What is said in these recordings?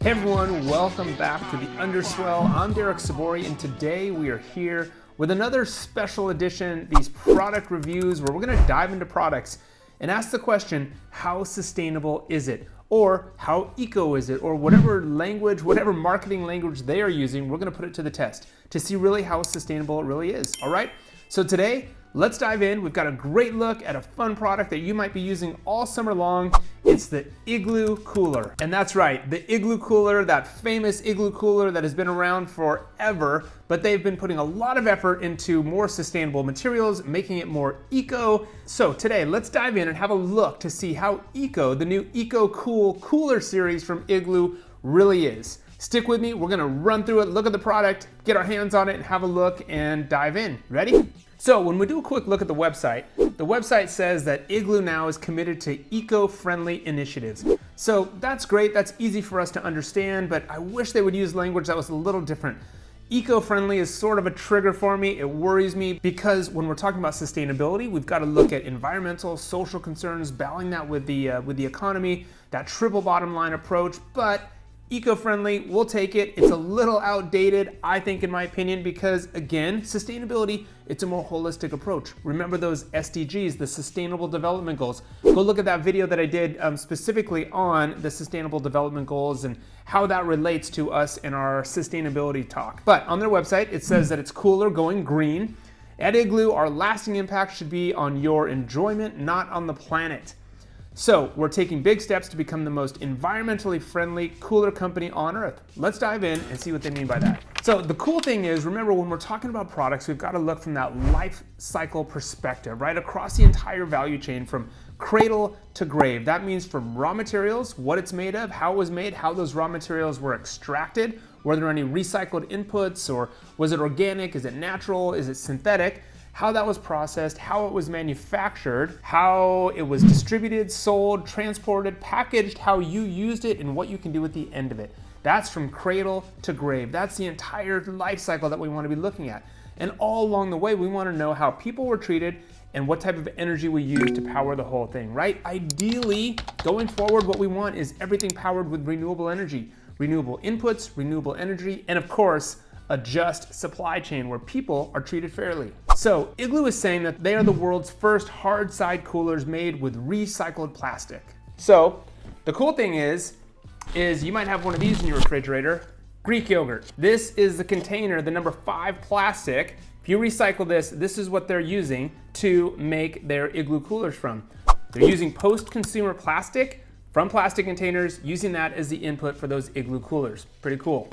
Hey everyone, welcome back to the Underswell. I'm Derek Sabori, and today we are here with another special edition, these product reviews, where we're going to dive into products and ask the question, how sustainable is it? Or how eco is it? Or whatever language, whatever marketing language they are using, we're going to put it to the test to see really how sustainable it really is. All right? So today, let's dive in. We've got a great look at a fun product that you might be using all summer long. It's the Igloo Cooler. And that's right, the Igloo Cooler, that famous Igloo Cooler that has been around forever, but they've been putting a lot of effort into more sustainable materials, making it more eco. So today, let's dive in and have a look to see how eco, the new ECOCOOL Cooler series from Igloo really is. Stick with me, we're gonna run through it, look at the product, get our hands on it, and have a look and dive in. Ready? So when we do a quick look at the website says that Igloo now is committed to eco-friendly initiatives. So that's great, that's easy for us to understand, but I wish they would use language that was a little different. Eco-friendly is sort of a trigger for me. It worries me because when we're talking about sustainability, we've got to look at environmental, social concerns, balancing that with the economy, that triple bottom line approach, but eco-friendly, we'll take it. It's a little outdated, I think, in my opinion, because again, sustainability, it's a more holistic approach. Remember those SDGs, the Sustainable Development Goals. Go look at that video that I did specifically on the Sustainable Development Goals and how that relates to us in our sustainability talk. But on their website, it says that it's cooler going green. At Igloo, our lasting impact should be on your enjoyment, not on the planet. So we're taking big steps to become the most environmentally friendly cooler company on earth. Let's dive in and see what they mean by that. So the cool thing is, remember when we're talking about products, we've got to look from that life cycle perspective, right? Across the entire value chain from cradle to grave. That means from raw materials, what it's made of, how it was made, how those raw materials were extracted, were there any recycled inputs, or was it organic, is it natural, is it synthetic? How that was processed, how it was manufactured, how it was distributed, sold, transported, packaged, how you used it, and what you can do at the end of it. That's from cradle to grave. That's the entire life cycle that we want to be looking at. And all along the way, we want to know how people were treated and what type of energy we use to power the whole thing, right? Ideally, going forward, what we want is everything powered with renewable energy, renewable inputs, renewable energy, and of course, a just supply chain where people are treated fairly. So Igloo is saying that they are the world's first hard side coolers made with recycled plastic. So the cool thing is you might have one of these in your refrigerator, Greek yogurt. This is the container, the number 5 plastic. If you recycle this, this is what they're using to make their Igloo coolers from. They're using post-consumer plastic from plastic containers, using that as the input for those Igloo coolers. Pretty cool.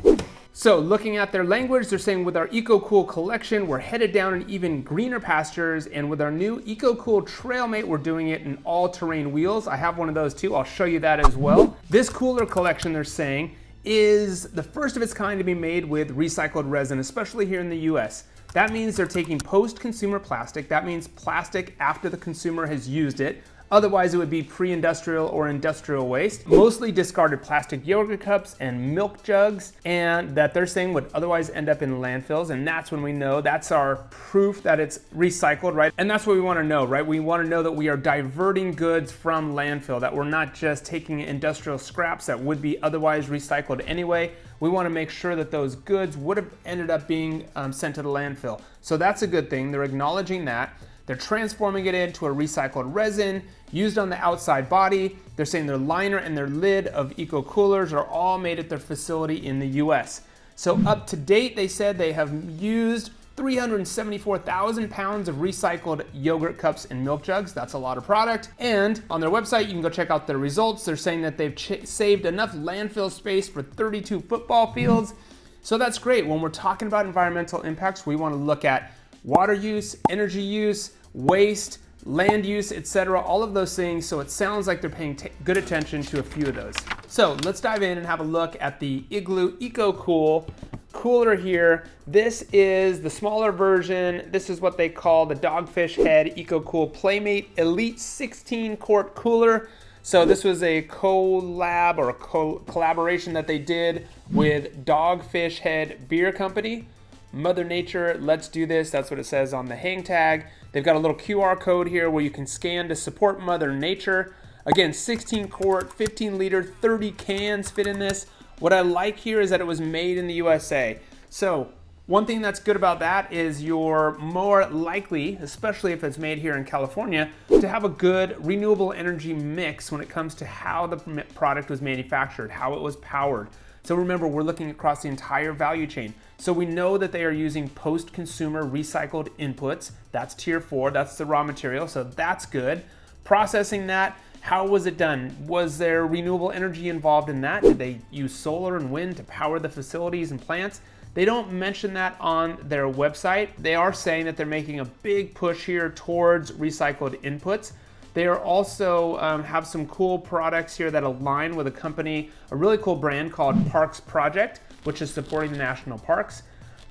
So looking at their language, they're saying with our EcoCool collection, we're headed down in even greener pastures, and with our new EcoCool Trailmate, we're doing it in all-terrain wheels. I have one of those too, I'll show you that as well. This cooler collection, they're saying, is the first of its kind to be made with recycled resin, especially here in the US. That means they're taking post-consumer plastic, that means plastic after the consumer has used it. Otherwise, it would be pre-industrial or industrial waste. Mostly discarded plastic yogurt cups and milk jugs, and that they're saying would otherwise end up in landfills. And that's when we know, that's our proof that it's recycled, right? And that's what we want to know, right? We want to know that we are diverting goods from landfill, that we're not just taking industrial scraps that would be otherwise recycled anyway. We want to make sure that those goods would have ended up being sent to the landfill. So that's a good thing. They're acknowledging that. They're transforming it into a recycled resin used on the outside body. They're saying their liner and their lid of Eco Coolers are all made at their facility in the US. So up to date, they said they have used 374,000 pounds of recycled yogurt cups and milk jugs. That's a lot of product. And on their website, you can go check out their results. They're saying that they've saved enough landfill space for 32 football fields. So that's great. When we're talking about environmental impacts, we want to look at water use, energy use, waste, land use, etc., all of those things. So it sounds like they're paying good attention to a few of those. So let's dive in and have a look at the Igloo EcoCool Cooler here. This is the smaller version. This is what they call the Dogfish Head EcoCool Playmate Elite 16 quart cooler. So this was a collab or a collaboration that they did with Dogfish Head Beer Company. Mother Nature, let's do this. That's what it says on the hang tag. They've got a little QR code here where you can scan to support Mother Nature. Again, 16 quart, 15 liter, 30 cans fit in this. What I like here is that it was made in the USA. So one thing that's good about that is you're more likely, especially if it's made here in California, to have a good renewable energy mix when it comes to how the product was manufactured, how it was powered. So remember, we're looking across the entire value chain. So we know that they are using post-consumer recycled inputs. That's tier 4, that's the raw material, so that's good. Processing that, how was it done? Was there renewable energy involved in that? Did they use solar and wind to power the facilities and plants? They don't mention that on their website. They are saying that they're making a big push here towards recycled inputs. They are also have some cool products here that align with a company, a really cool brand called Parks Project, which is supporting the national parks.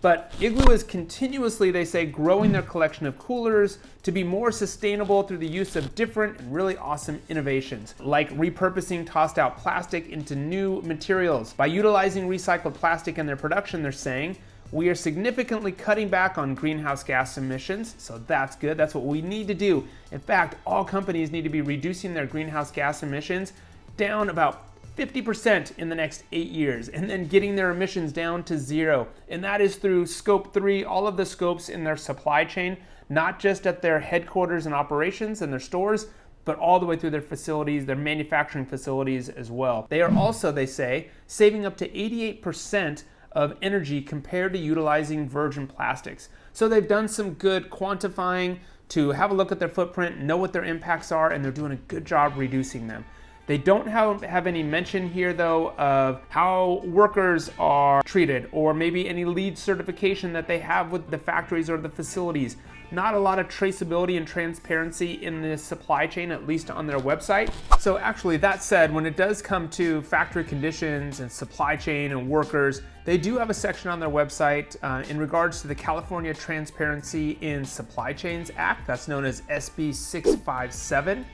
But Igloo is continuously, they say, growing their collection of coolers to be more sustainable through the use of different and really awesome innovations, like repurposing tossed out plastic into new materials. By utilizing recycled plastic in their production, they're saying, we are significantly cutting back on greenhouse gas emissions, so that's good. That's what we need to do. In fact, all companies need to be reducing their greenhouse gas emissions down about 50% in the next 8 years, and then getting their emissions down to 0. And that is through scope 3, all of the scopes in their supply chain, not just at their headquarters and operations and their stores, but all the way through their facilities, their manufacturing facilities as well. They are also, they say, saving up to 88% of energy compared to utilizing virgin plastics. So they've done some good quantifying to have a look at their footprint, know what their impacts are, and they're doing a good job reducing them. They don't have any mention here, though, of how workers are treated or maybe any LEED certification that they have with the factories or the facilities. Not a lot of traceability and transparency in the supply chain, at least on their website. So actually, that said, when it does come to factory conditions and supply chain and workers, they do have a section on their website in regards to the California Transparency in Supply Chains Act. That's known as SB 657.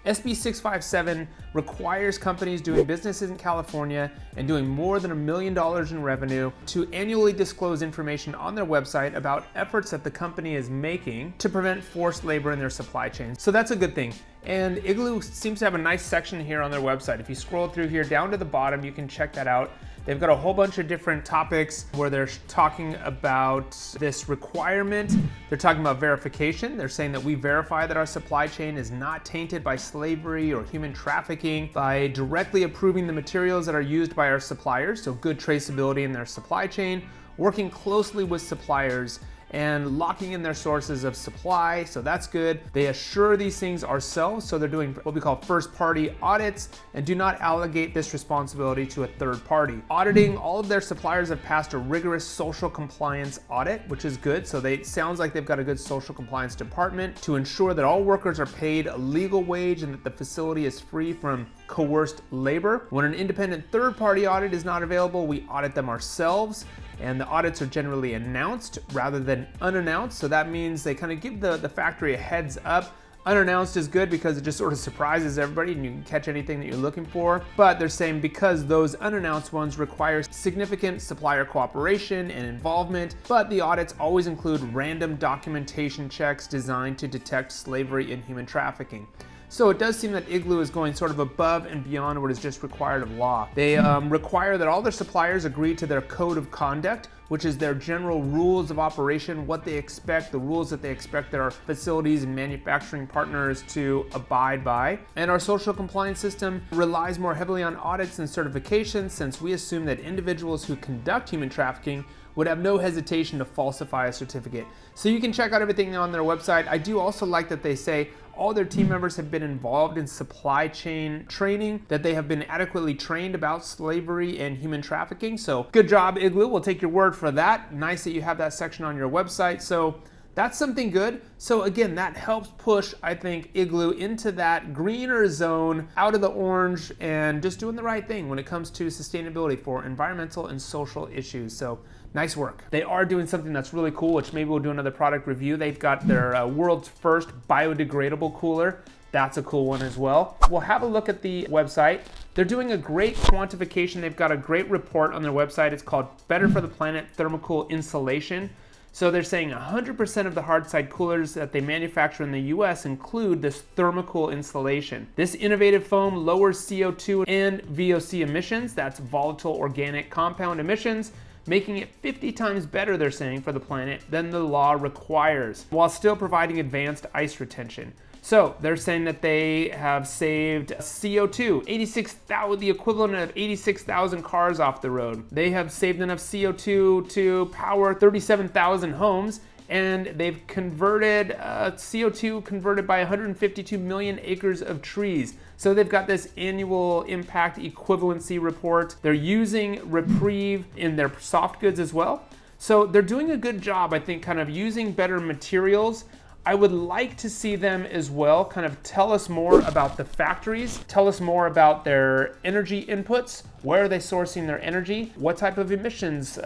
SB 657 requires companies doing business in California and doing more than $1 million in revenue to annually disclose information on their website about efforts that the company is making to prevent forced labor in their supply chain. So that's a good thing. And Igloo seems to have a nice section here on their website. If you scroll through here down to the bottom, you can check that out. They've got a whole bunch of different topics where they're talking about this requirement. They're talking about verification. They're saying that we verify that our supply chain is not tainted by slavery or human trafficking by directly approving the materials that are used by our suppliers, so good traceability in their supply chain, working closely with suppliers and locking in their sources of supply, so that's good. They assure these things ourselves, so they're doing what we call first-party audits and do not allocate this responsibility to a third party. Auditing, all of their suppliers have passed a rigorous social compliance audit, which is good. So it sounds like they've got a good social compliance department to ensure that all workers are paid a legal wage and that the facility is free from coerced labor. When an independent third-party audit is not available, we audit them ourselves. And the audits are generally announced rather than unannounced. So that means they kind of give the factory a heads up. Unannounced is good because it just sort of surprises everybody and you can catch anything that you're looking for. But they're saying because those unannounced ones require significant supplier cooperation and involvement, but the audits always include random documentation checks designed to detect slavery and human trafficking. So it does seem that Igloo is going sort of above and beyond what is just required of law. They require that all their suppliers agree to their code of conduct, which is their general rules of operation, what they expect, the rules that they expect their facilities and manufacturing partners to abide by. And our social compliance system relies more heavily on audits and certifications, since we assume that individuals who conduct human trafficking would have no hesitation to falsify a certificate. So you can check out everything on their website. I do also like that they say all their team members have been involved in supply chain training, that they have been adequately trained about slavery and human trafficking. So good job, Igloo. We'll take your word for that. Nice that you have that section on your website. So that's something good. So again, that helps push, I think, Igloo into that greener zone, out of the orange, and just doing the right thing when it comes to sustainability for environmental and social issues. So nice work. They are doing something that's really cool, which maybe we'll do another product review. They've got their world's first biodegradable cooler. That's a cool one as well. We'll have a look at the website. They're doing a great quantification. They've got a great report on their website. It's called Better for the Planet Thermocool Insulation. So they're saying 100% of the hard side coolers that they manufacture in the US include this thermocool insulation. This innovative foam lowers CO2 and VOC emissions, that's volatile organic compound emissions, making it 50 times better, they're saying, for the planet than the law requires, while still providing advanced ice retention. So they're saying that they have saved CO2, the equivalent of 86,000 cars off the road. They have saved enough CO2 to power 37,000 homes, and they've converted CO2 converted by 152 million acres of trees. So they've got this annual impact equivalency report. They're using Reprieve in their soft goods as well. So they're doing a good job, I think, kind of using better materials. I would like to see them as well kind of tell us more about the factories, tell us more about their energy inputs. Where are they sourcing their energy? What type of emissions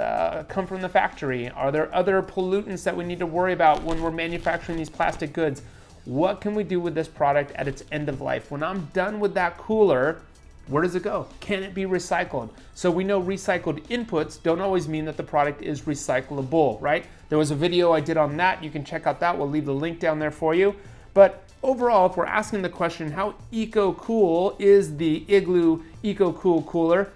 come from the factory? Are there other pollutants that we need to worry about when we're manufacturing these plastic goods? What can we do with this product at its end of life? When I'm done with that cooler, where does it go? Can it be recycled? So we know recycled inputs don't always mean that the product is recyclable, right? There was a video I did on that. You can check out that. We'll leave the link down there for you. But overall, if we're asking the question, how eco-cool is the Igloo ECOCOOL Cooler?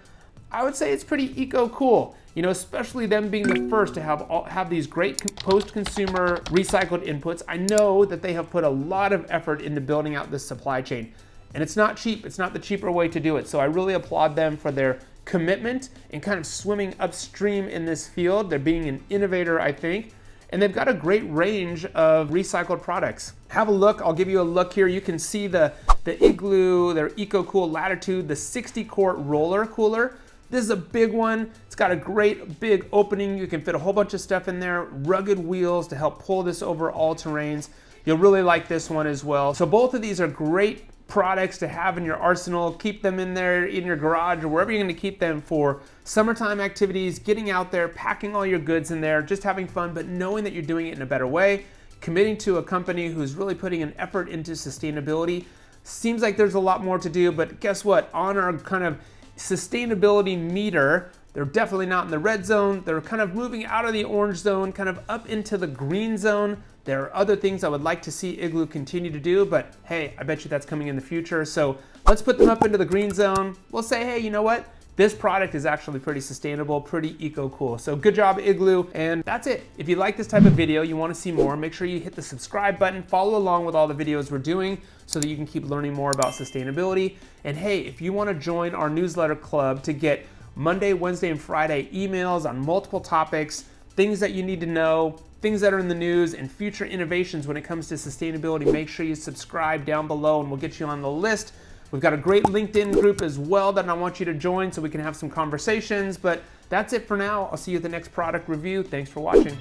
I would say it's pretty eco-cool. You know, especially them being the first to have these great post-consumer recycled inputs. I know that they have put a lot of effort into building out this supply chain. And it's not cheap. It's not the cheaper way to do it. So I really applaud them for their commitment and kind of swimming upstream in this field. They're being an innovator, I think. And they've got a great range of recycled products. Have a look. I'll give you a look here. You can see the Igloo, their EcoCool Latitude, the 60-quart roller cooler. This is a big one. It's got a great big opening. You can fit a whole bunch of stuff in there. Rugged wheels to help pull this over all terrains. You'll really like this one as well. So both of these are great products to have in your arsenal. Keep them in there in your garage or wherever you're going to keep them for summertime activities, getting out there, packing all your goods in there, just having fun, but knowing that you're doing it in a better way, committing to a company who's really putting an effort into sustainability. Seems like there's a lot more to do, but guess what? On our kind of sustainability meter, they're definitely not in the red zone. They're kind of moving out of the orange zone, kind of up into the green zone. There are other things I would like to see Igloo continue to do, but hey, I bet you that's coming in the future. So let's put them up into the green zone. We'll say, hey, you know what? This product is actually pretty sustainable, pretty eco-cool. So good job, Igloo. And that's it. If you like this type of video, you want to see more, make sure you hit the subscribe button, follow along with all the videos we're doing so that you can keep learning more about sustainability. And hey, if you want to join our newsletter club to get Monday, Wednesday, and Friday emails on multiple topics, things that you need to know, things that are in the news, and future innovations when it comes to sustainability, make sure you subscribe down below and we'll get you on the list. We've got a great LinkedIn group as well that I want you to join so we can have some conversations. But that's it for now. I'll see you at the next product review. Thanks for watching.